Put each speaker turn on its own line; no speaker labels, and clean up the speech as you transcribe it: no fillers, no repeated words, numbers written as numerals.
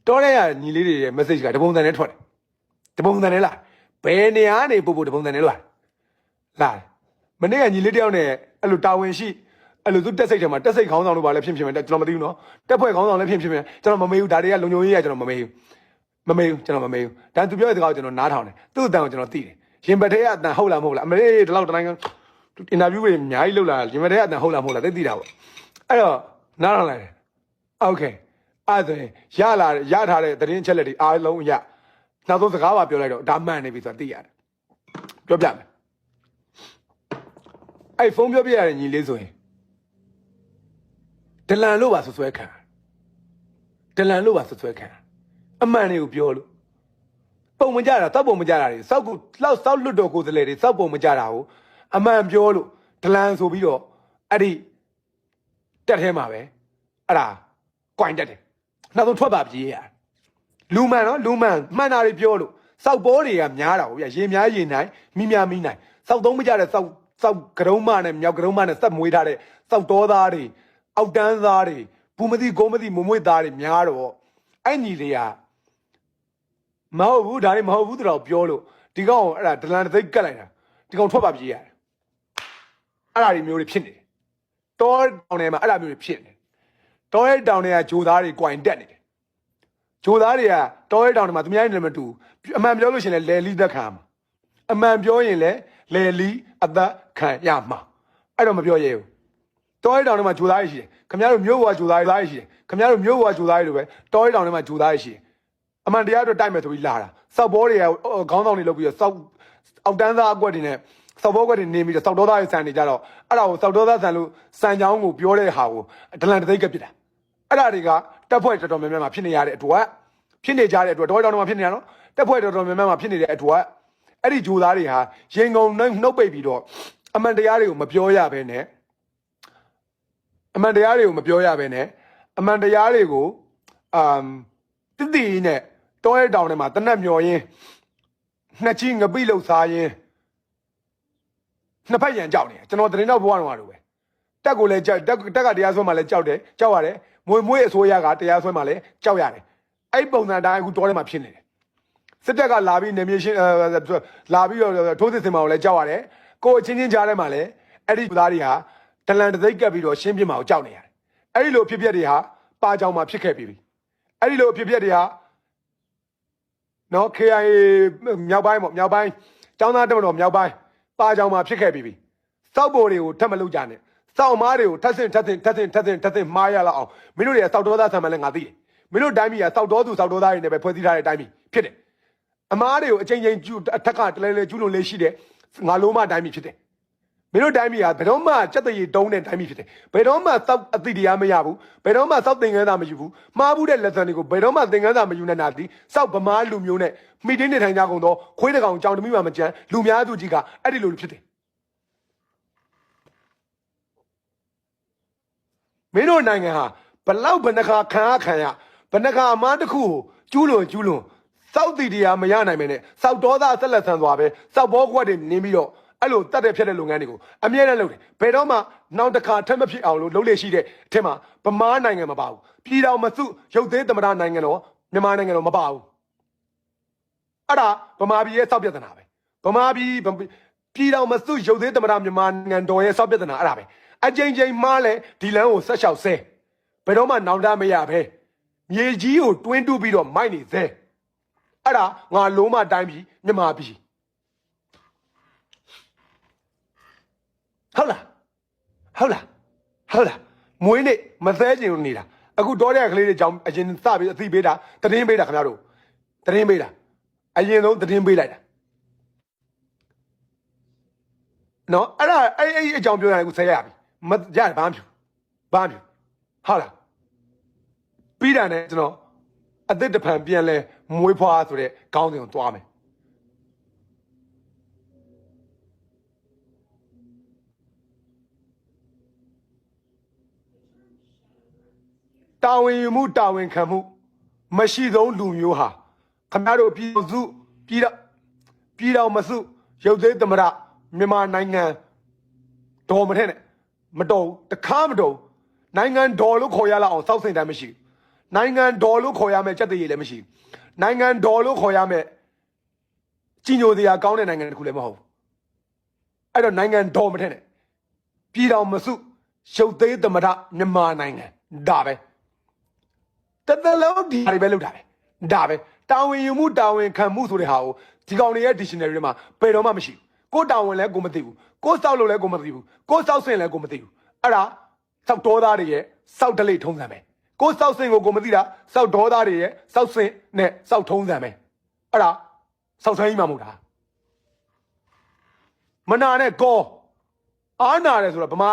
တော်တဲ့ညီလေးတွေရဲ့ message ကတပုံစံနဲ့ထွက်တယ်တပုံစံနဲ့လာဘယ်နေရာနေပို့တပုံစံနဲ့လာမနေ့ကညီလေးတယောက်နဲ့အဲ့လိုတာဝန်ရှိအဲ့လိုသူတက်စိတ်ထဲမှာတက်စိတ်ခေါင်းဆောင်လို့ပါလဲဖြစ်မယ်ကျွန်တော်မသိဘူးနော်တက်ဖွဲ့ခေါင်းဆောင်လည်းဖြစ်မယ်ကျွန်တော်မမေးဘူးဒါတွေကလုံခြုံရေးရကျွန်တော်မမေးဘူးကျွန်တော်မမေးဘူးဒါသူပြောတဲ့စကားကိုကျွန်တော်နားထောင်တယ်သူ့အတန်ကိုကျွန်တော်သိတယ်ရင်ဘတ်ထဲကအတန်ဟုတ်လားမဟုတ်လားအမေဒီလောက်တိုင်းအင်တာဗျူးတွေအများကြီးလုပ်လာရင်ဘတ်ထဲကအတန်ဟုတ်လားမဟုတ်လားသိတာပေါ့အဲ့တော့နားထောင်လိုက်တယ်โอเคအဲ့ဒါရထားတဲ့သတင်းချက်လက်တွေအားလုံးရနောက်ဆုံးစကားပါပြောလိုက်တော့ဒါမှန်နေပြီဆိုတာသိရတယ်ပြောပြမယ်အဲ့ဖုန်းပြောပြရတဲ့ညီလေးဆိုရင်ဒလန်လို့ပါဆွဲခံအမှန်တွေကိုပြောလို့ပုံမကြတာတောက်ပုံမကြတာတွေစောက်ကိုလောက်စောက်လွတ်တော်ကိုယ်စလဲတွေစောက်ပုံမကြတာကိုအမှန်ပြောလို့ဒလန်ဆိုပြီးတော့အဲ့ဒီတက်ထဲမှာပဲအဲ့ဒါကွိုင်တက်တယ်နောက်ဆုံးထွက်ပါပြေးရလူမှန်နော်လူမှန်မှန်တာတွေပြောလို့စောက်ဘောတွေကများတာဗျာရေများရေနိုင်မိများမိနိုင်စောက်သုံးမကြတဲ့စောက်ကရုံးမနဲ့မြောက်ကရုံးမနဲ့စက်မွေးထားတဲ့စောက်တော်သားတွေအောက်တန်းသားတွေဘူးမသိကိုမသိမမွေးသားတွေများတော့အဲ့ညီလေးကမဟုတ်ဘူးဒါတွေမဟုတ်ဘူးတော့ပြောလို့ဒီကောင်အဲ့ဒါဒလန်တစ်သိက်ကတ်လိုက်တာဒီကောင်ထွက်ပါပြေးရတယ်အဲ့ဒါတွေမျိုးတွေဖြစ်နေတယ်တောတောင်ထဲမှာအဲ့ဒါမျိုးတွေဖြစ်နေတယ်တောရဲတောင်တွေကဂျိုသားတွေကွိုင်တက်နေတယ်ဂျိုသားတွေကတောရဲတောင်တွေမှာသူများနေလည်းမတူအမှန်ပြောလို့ရှိရင်လည်းလယ်လီသက်ခံမှာအမှန်ပြောရင်လည်းလယ်လီအသက်ခံရမှာအဲ့တော့မပြောရဲဘူးတောရဲတောင်တွေမှာဂျိုသားတွေရှိတယ်ခင်ဗျားတို့မြို့ဘွားဂျိုသားတွေရှိတယ်ခင်ဗျားတို့မြို့ဘွားဂျိုသားတွေလိုပဲတောရဲတောင်တွေမှာဂျိုသားတွေရှိတယ်အမှန်တရားတော့တိုက်မယ်ဆိုပြီးလာတာစောက်ဘောတွေကခေါင်းဆောင်တွေလုပ်ပြီးတော့စောက်အောက်တန်းသားအကွက်တွေနဲ့စောက်ဘောကွက်တွေနေပြီးတော့စောက်တော်သားတွေဆန်နေကြတော့အဲ့ဒါကိုစောက်တော်သားဆန်လို့စံချောင်းကိုပြောတဲ့ဟာကိုဒလန်တသိက်ကပြစ်တာအဲ့ဒါတွေကတက်ဖွဲ့တော်တော်များများမှာဖြစ်နေရတဲ့အတွက်ဖြစ်နေကြတဲ့အတွက်တောတောင်တွေမှာဖြစ်နေတာနော်တက်ဖွဲ့တော်တော်များများမှာဖြစ်နေတဲ့အတွက်အဲ့ဒီဂျိုသားတွေဟာရင်ကုန်နှုတ်ပိတ်ပြီးတော့အမှန်တရားတွေကိုမပြောရဘဲနဲ့အမှန်တရားတွေကိုမပြောရဘဲနဲ့အမှန်တရားတွေကိုတိတိနဲ့တောရဲတောင်ထဲမှာတနက်မျောရင်းနှစ်ချင်းငပိလောက်စားရင်းနှစ်ဖက်ရန်ကြောက်နေကျွန်တော်သတင်းတော့ဘွားတော်လိုပဲတက်ကိုလည်းကြောက်တက်ကတရားဆွဲမှလည်းကြောက်ရတယ်မွေအစိုးရကတရားဆွဲမှလည်းကြောက်ရတယ်အဲ့ပုံစံတိုင်းအခုတောထဲမှာဖြစ်နေတယ်စစ်တပ်ကလာပြီးနေမြေရှင်းလာပြီးတော့ထိုးစစ်ဆင်မှာကိုလည်းကြောက်ရတယ်ကိုအချင်းချင်းကြားထဲမှာလည်းအဲ့ဒီသားတွေဟာဒလန်တသိက်ကပ်ပြီးတော့ရှင်းပြမှာကိုကြောက်နေရတယ်အဲ့ဒီလိုဖြစ်ပျက်တွေဟာပါကြောင်မှာဖြစ်ခဲ့ပြီအဲ့ဒီလိုဖြစ်ပျက်တွေဟာနော် KIA မြောက်ပိုင်းကျောင်းသားတက်မတော်မြောက်ပိုင်းပါကြောင်မှာဖြစ်ခဲ့ပြီစောက်ပေါ်တွေကိုထပ်မလုပ်ကြနဲ့စောက်မားတွေကိုထပ်ဆင်မှားရလောက်အောင်မင်းတို့တွေကစောက်တော်သားဆံမှလည်းငါသိတယ်မင်းတို့တိုင်းပြည်ကစောက်တော်သူစောက်တော်သားတွေနဲ့ပဲဖွဲ့စည်းထားတဲ့တိုင်းပြည်ဖြစ်တယ်အမားတွေကိုအချိန်အထက်ကတလဲကျူးလွန်လေးရှိတယ်ငါလုံးမတိုင်းပြည်ဖြစ်တယ်မင်းတို့တိုင်းပြည်ကဘယ်တော့မှစက်တရီတုံးတဲ့တိုင်းပြည်ဖြစ်တယ်ဘယ်တော့မှစောက်အတိတရားမရဘူးဘယ်တော့မှစောက်သင်္ကန်းသားမယူဘူးမှားဘူးတဲ့လက်စံတွေကိုဘယ်တော့မှသင်္ကန်းသားမယူနဲ့နာသည်စောက်ဗမာလူမျိုးနဲ့မိတင်းနေထိုင်ကြကုန်သောခွေးတကောင်ကြောင်တမိမှမကြမ်းလူများစုကြီးကအဲ့ဒီလိုဖြစ်တယ်မင်းတို့နိုင်ငံဟာဘလောက်ဘဏ္ဍခါခံရဘဏ္ဍခါအမားတစ်ခုကိုကျူးလွန်စောက်တီတရားမရနိုင်မနဲ့စောက်တော်သားဆက်လက်ဆန်သွားပဲစောက်ဘောကွက်တွေနင်းပြီးတော့အဲ့လိုတတ်တဲ့ဖြစ်တဲ့လုပ်ငန်းတွေကိုအမြဲတမ်းလုပ်တယ်ဘယ်တော့မှနောက်တစ်ခါထပ်မဖြစ်အောင်လို့လုပ်လေရှိတဲ့အထက်မှာဗမာနိုင်ငံမပါဘူးပြည်တော်မစုရုပ်သေးသမ္မတနိုင်ငံတော်မြန်မာနိုင်ငံတော်မပါဘူးအဲ့ဒါဗမာပြည်ရဲ့စောက်ပြဿနာပဲဗမာပြည်ပြည်တော်မစုရုပ်သေးသမ္မတမြန်မာနိုင်ငံတော်ရဲ့စောက်ပြဿနာအဲ့ဒါပဲအချိန်မှလဲဒီလမ်းကိုဆက်လျှောက်ဆဲဘယ်တော့မှနောင်တမရပဲမြေကြီးကိုတွင်းတူးပြီးတော့မိုက်နေဆဲအဲ့ဒါငါလုံးမတိုင်းပြည်မြန်မာပြည်ဟုတ်လားမွေးနေ့မသဲကျင်လို့နေတာအခုတောတဲ့ကလေးတွေကြောင့်အရင်စပြီးအသိပေးတာသတင်းပေးတာခင်ဗျားတို့သတင်းပေးတာအရင်ဆုံးသတင်းပေးလိုက်တာနော်အဲ့ဒါအဲ့အကြောင်းပြောရတယ်အခုဆဲရပြီမရတယ်ဘာမှမဖြစ်ဟုတ်လားပြီးတာနဲ့ကျွန်တော်အသစ်တဖန်ပြန်လဲမွေးဖွားဆိုတဲ့ခေါင်းစဉ်ကိုသွားမယ်တာဝန်ယူမှုတာဝန်ခံမှုမရှိဆုံးလူမျိုးဟာခင်ဗျားတို့ပြည်တော်မစုရုပ်သေးသမ္မတမြန်မာနိုင်ငံတော်မထက်နဲ့မတော်တခါမတော်နိုင်ငံတော်လို့ခေါ်ရလောက်အောင်စောက်စင်တိုင်းမရှိဘူး နိုင်ငံတော်လို့ခေါ်ရမယ်စက်တရည်လည်းမရှိဘူးနိုင်ငံတော်လို့ခေါ်ရမယ်ကြီးညိုတရားကောင်းတဲ့နိုင်ငံတစ်ခုလည်းမဟုတ်ဘူးအဲ့တော့နိုင်ငံတော်မထက်နဲ့ပြည်တော်မစုရုပ်သေးသမထမြန်မာနိုင်ငံဒါပဲတသက်လုံးဒီဟာတွေပဲလုပ်တာပဲဒါပဲတာဝန်ယူမှုတာဝန်ခံမှုဆိုတဲ့ဟာကိုဒီကောင်တွေရဲ့ dictionary တွေမှာဘယ်တော့မှမရှိဘူးကိုတာဝန်လဲကိုမသိဘူးကိုစောက်လို့လဲကိုမသိဘူးကိုစောက်စင်လဲကိုမသိဘူးအဲ့ဒါစောက်တော်သားတွေရဲ့စောက်တလိထုံးစံပဲကိုစောက်စင်ကိုမသိတာစောက်တော်သားတွေရဲ့စောက်စင်နဲ့စောက်ထုံးစံပဲအဲ့ဒါစောက်ဆန်းကြီးမှမဟုတ်တာမနာနဲ့ကောအားနာတယ်ဆိုတော့ဗမာ